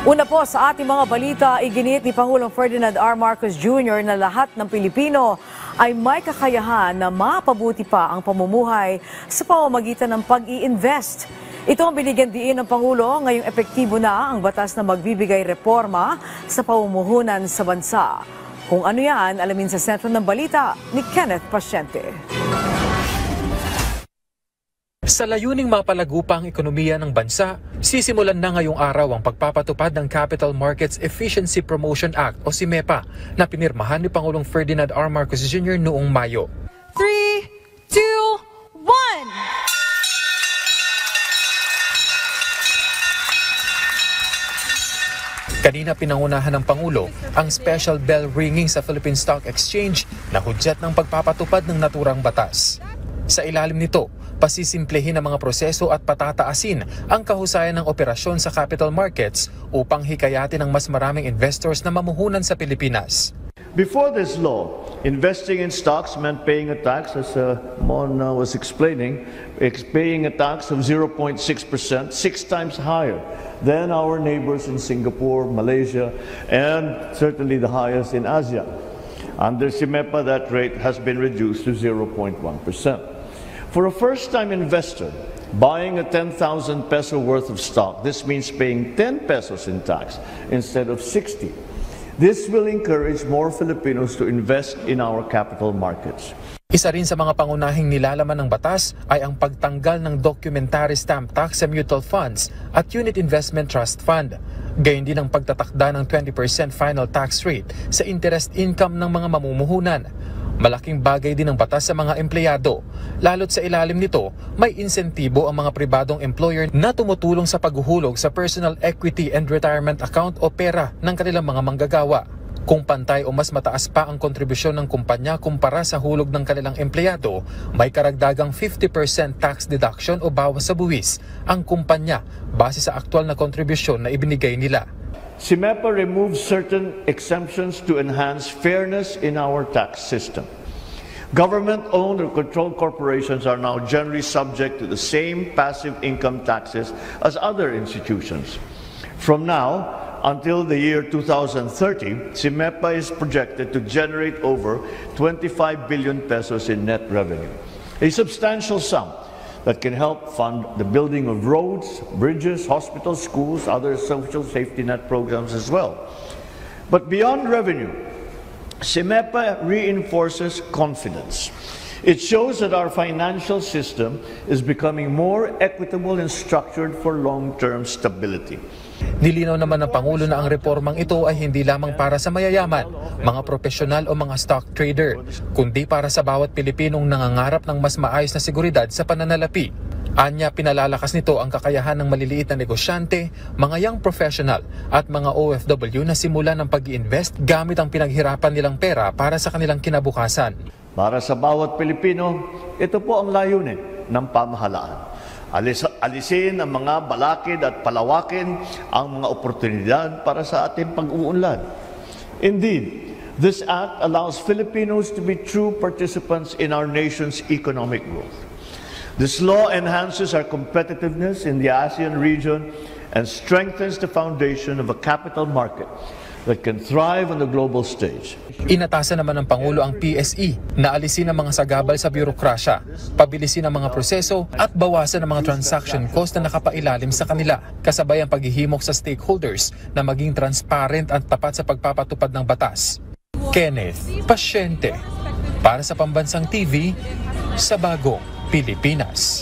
Una po sa ating mga balita, iginit ni Pangulong Ferdinand R. Marcos Jr. na lahat ng Pilipino ay may kakayahan na mapabuti pa ang pamumuhay sa pamamagitan ng pag-i-invest. Ito ang binigyan diin ng Pangulo ngayong epektibo na ang batas na magbibigay reforma sa pamumuhunan sa bansa. Kung ano yan, alamin sa sentro ng balita ni Kenneth Pasyente. Sa layuning mapalago pa ang ekonomiya ng bansa, sisimulan na ngayong araw ang pagpapatupad ng Capital Markets Efficiency Promotion Act o CMEPA na pinirmahan ni Pangulong Ferdinand R. Marcos Jr. noong Mayo. 3, 2, 1! Kanina pinangunahan ng Pangulo ang special bell ringing sa Philippine Stock Exchange na hudyat ng pagpapatupad ng naturang batas. Sa ilalim nito, pasisimplehin ang mga proseso at patataasin ang kahusayan ng operasyon sa capital markets upang hikayatin ang mas maraming investors na mamuhunan sa Pilipinas. Before this law, investing in stocks meant paying a tax, as Mon was explaining, paying a tax of 0.6%, 6 times higher than our neighbors in Singapore, Malaysia, and certainly the highest in Asia. Under CMEPA, that rate has been reduced to 0.1%. For a first-time investor buying a 10,000 peso worth of stock, this means paying 10 pesos in tax instead of 60. This will encourage more Filipinos to invest in our capital markets. Isa rin sa mga pangunahing nilalaman ng batas ay ang pagtanggal ng documentary stamp tax sa mutual funds at unit investment trust fund. Gayon din ang pagtatakda ng 20% final tax rate sa interest income ng mga mamumuhunan. Malaking bagay din ang batas sa mga empleyado. Lalo't sa ilalim nito, may insentibo ang mga pribadong employer na tumutulong sa paghuhulog sa personal equity and retirement account o pera ng kanilang mga manggagawa. Kung pantay o mas mataas pa ang kontribusyon ng kumpanya kumpara sa hulog ng kanilang empleyado, may karagdagang 50% tax deduction o bawas sa buwis ang kumpanya base sa aktual na kontribusyon na ibinigay nila. CMEPA removes certain exemptions to enhance fairness in our tax system. Government-owned or controlled corporations are now generally subject to the same passive income taxes as other institutions. From now until the year 2030, CMEPA is projected to generate over 25 billion pesos in net revenue, a substantial sum that can help fund the building of roads, bridges, hospitals, schools, other social safety net programs as well. But beyond revenue, CMEPA reinforces confidence. It shows that our financial system is becoming more equitable and structured for long-term stability. Nilinaw naman ng Pangulo na ang reformang ito ay hindi lamang para sa mayayaman, mga profesional o mga stock trader, kundi para sa bawat Pilipinong nangangarap ng mas maayos na seguridad sa pananalapi. Anya, pinalalakas nito ang kakayahan ng maliliit na negosyante, mga young professional at mga OFW na simulan ng pag-i-invest gamit ang pinaghirapan nilang pera para sa kanilang kinabukasan. Para sa bawat Pilipino, ito po ang layunin ng pamahalaan. Alisin ang mga balakid at palawakin ang mga oportunidad para sa ating pag-uunlad. Indeed, this act allows Filipinos to be true participants in our nation's economic growth. This law enhances our competitiveness in the ASEAN region and strengthens the foundation of a capital market that can thrive on the global stage. Inatasan naman ng Pangulo ang PSE na alisin ang mga sagabal sa birokrasya, pabilisin ang mga proseso at bawasan ang mga transaction cost na nakapailalim sa kanila, kasabay ang paghihimok sa stakeholders na maging transparent at tapat sa pagpapatupad ng batas. Kenneth Pasyente, para sa Pambansang TV, sa Bagong Pilipinas.